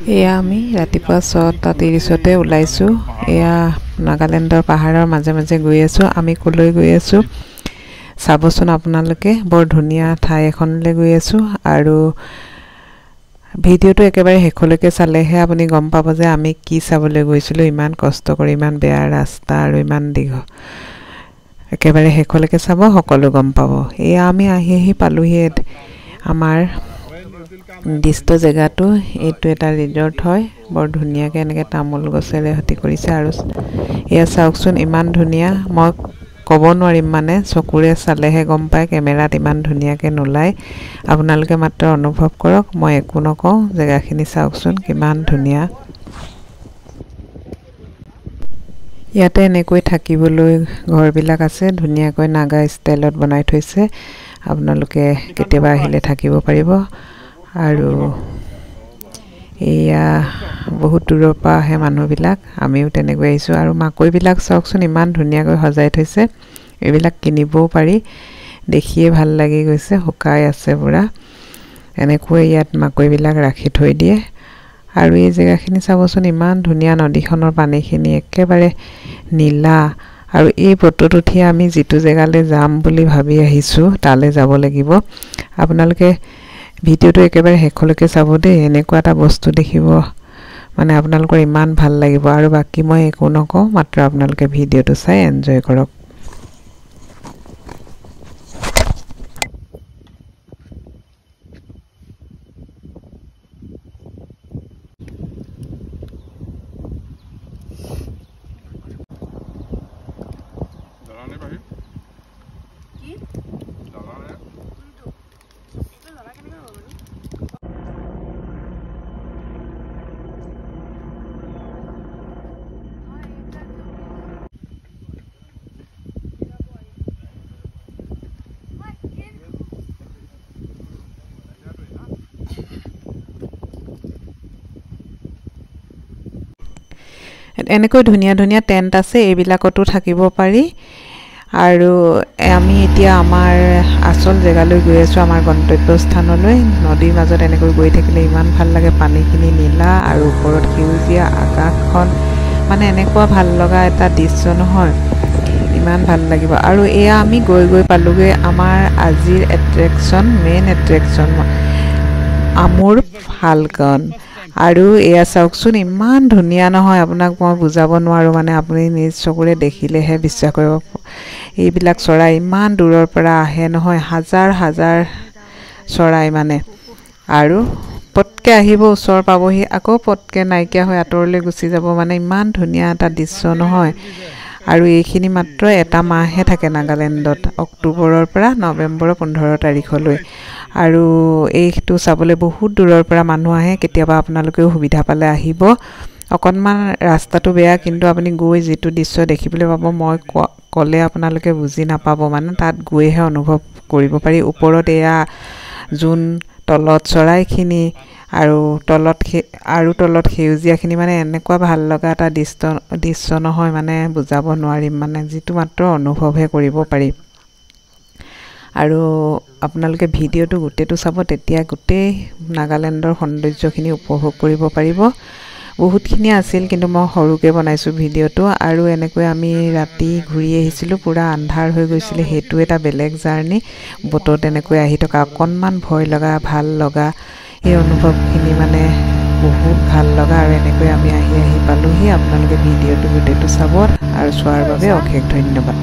এয়া আমি ৰাতিপুৱা 6:30 ওলাইছো। এয়া নাগালেণ্ডৰ পাহাৰৰ মাজে মাজে গৈ আছো। আমি কলৈ গৈ আছো চাবচোন আপোনালোকে। বৰ ধুনীয়া ঠাই এখনলৈ গৈ আছো আৰু ভিডিওটো একেবাৰে শেষলৈকে চালেহে আপুনি গম পাব যে আমি কি চাবলৈ গৈছিলো। ইমান কষ্ট কৰি, ইমান বেয়া ৰাস্তা আৰু ইমান দীঘল। একেবাৰে শেষলৈকে চাব, সকলো গম পাব। এয়া আমি আহি পালোহি আমাৰ নিৰ্দিষ্ট জেগাটো। এইটো এটা ৰিজৰ্ট হয়। বৰ ধুনীয়াকৈ এনেকৈ তামোল গছেৰে সতি কৰিছে আৰু এয়া চাওকচোন ইমান ধুনীয়া। মই ক'ব নোৱাৰিম, মানে চকুৰে চালেহে গম পায়, কেমেৰাত ইমান ধুনীয়াকৈ নোলায়। আপোনালোকে মাত্ৰ অনুভৱ কৰক, মই একো নকওঁ। জেগাখিনি চাওকচোন কিমান ধুনীয়া। ইয়াতে এনেকৈ থাকিবলৈ ঘৰবিলাক আছে, ধুনীয়াকৈ নাগা ষ্টাইলত বনাই থৈছে। আপোনালোকে কেতিয়াবা আহিলে থাকিব পাৰিব। আৰু এয়া বহুত দূৰৰ পৰা আহে মানুহবিলাক, আমিও তেনেকৈ আহিছোঁ। আৰু মাকৈবিলাক চাওকচোন ইমান ধুনীয়াকৈ সজাই থৈছে। এইবিলাক কিনিবও পাৰি, দেখিয়ে ভাল লাগি গৈছে। শুকাই আছে পুৰা। এনেকৈ ইয়াত মাকৈবিলাক ৰাখি থৈ দিয়ে। আৰু এই জেগাখিনি চাবচোন ইমান ধুনীয়া। নদীখনৰ পানীখিনি একেবাৰে নীলা। আৰু এই ফটোত উঠি আমি যিটো জেগালৈ যাম বুলি ভাবি আহিছোঁ তালৈ যাব লাগিব। আপোনালোকে ভিডিওটো একেবাৰে শেষলৈকে চাব দেই। এনেকুৱা এটা বস্তু দেখিব, মানে আপোনালোকৰ ইমান ভাল লাগিব। আৰু বাকী মই একো নকওঁ, মাত্ৰ আপোনালোকে ভিডিওটো চাই এনজয় কৰক। এনেকৈ ধুনীয়া ধুনীয়া টেণ্ট আছে, এইবিলাকতো থাকিব পাৰি। আৰু আমি এতিয়া আমাৰ আচল জেগালৈ গৈ আছোঁ, আমাৰ গন্তব্যস্থানলৈ। নদীৰ মাজত এনেকৈ গৈ থাকিলে ইমান ভাল লাগে। পানীখিনি নীলা আৰু ওপৰত সেউজীয়া আকাশখন, মানে এনেকুৱা ভাল লগা এটা দৃশ্য নহয়, ইমান ভাল লাগিব। আৰু এয়া আমি গৈ গৈ পালোগৈ আমাৰ আজিৰ এট্ৰেকশ্যন, মেইন এট্ৰেকশ্যন আমুৰ ফাল্কন। আৰু এয়া চাওকচোন ইমান ধুনীয়া নহয়, আপোনাক মই বুজাব নোৱাৰোঁ। মানে আপুনি নিজ চকুৰে দেখিলেহে বিশ্বাস কৰিব। এইবিলাক চৰাই ইমান দূৰৰ পৰা আহে নহয়, হাজাৰ হাজাৰ চৰাই মানে। আৰু পটকৈ আহিব, ওচৰ পাবহি, আকৌ পটকৈ নাইকিয়া হৈ আঁতৰলৈ গুচি যাব। মানে ইমান ধুনীয়া এটা দৃশ্য নহয়। আৰু এইখিনি মাত্ৰ এটা মাহহে থাকে নাগালেণ্ডত, অক্টোবৰৰ পৰা নৱেম্বৰৰ 15 তাৰিখলৈ। আৰু এইটো চাবলৈ বহুত দূৰৰ পৰা মানুহ আহে। কেতিয়াবা আপোনালোকেও সুবিধা পালে আহিব। অকণমান ৰাস্তাটো বেয়া, কিন্তু আপুনি গৈ যিটো দৃশ্য দেখিবলৈ পাব, মই ক'লে আপোনালোকে বুজি নাপাব। মানে তাত গৈহে অনুভৱ কৰিব পাৰি। ওপৰত এয়া যোন, তলত চৰাইখিনি, আৰু তলত সেউজীয়াখিনি, মানে এনেকুৱা ভাল লগা এটা দৃশ্য নহয়, মানে বুজাব নোৱাৰিম। মানে যিটো মাত্ৰ অনুভৱহে কৰিব পাৰি। আৰু আপোনালোকে ভিডিওটো গোটেইটো চাব, তেতিয়া গোটেই নাগালেণ্ডৰ সৌন্দৰ্যখিনি উপভোগ কৰিব পাৰিব। বহুতখিনি আছিল, কিন্তু মই সৰুকৈ বনাইছোঁ ভিডিওটো। আৰু এনেকৈ আমি ৰাতি ঘূৰি আহিছিলোঁ, পূৰা আন্ধাৰ হৈ গৈছিলে। সেইটো এটা বেলেগ জাৰ্ণি। বটত এনেকৈ আহি থকা, অকণমান ভয় লগা, ভাল লগা, এই অনুভৱখিনি মানে বহুত ভাল লগা। আৰু এনেকৈ আমি আহি পালোহি। আপোনালোকে ভিডিওটো গোটেইটো চাব, আৰু চোৱাৰ বাবে অশেষ ধন্যবাদ।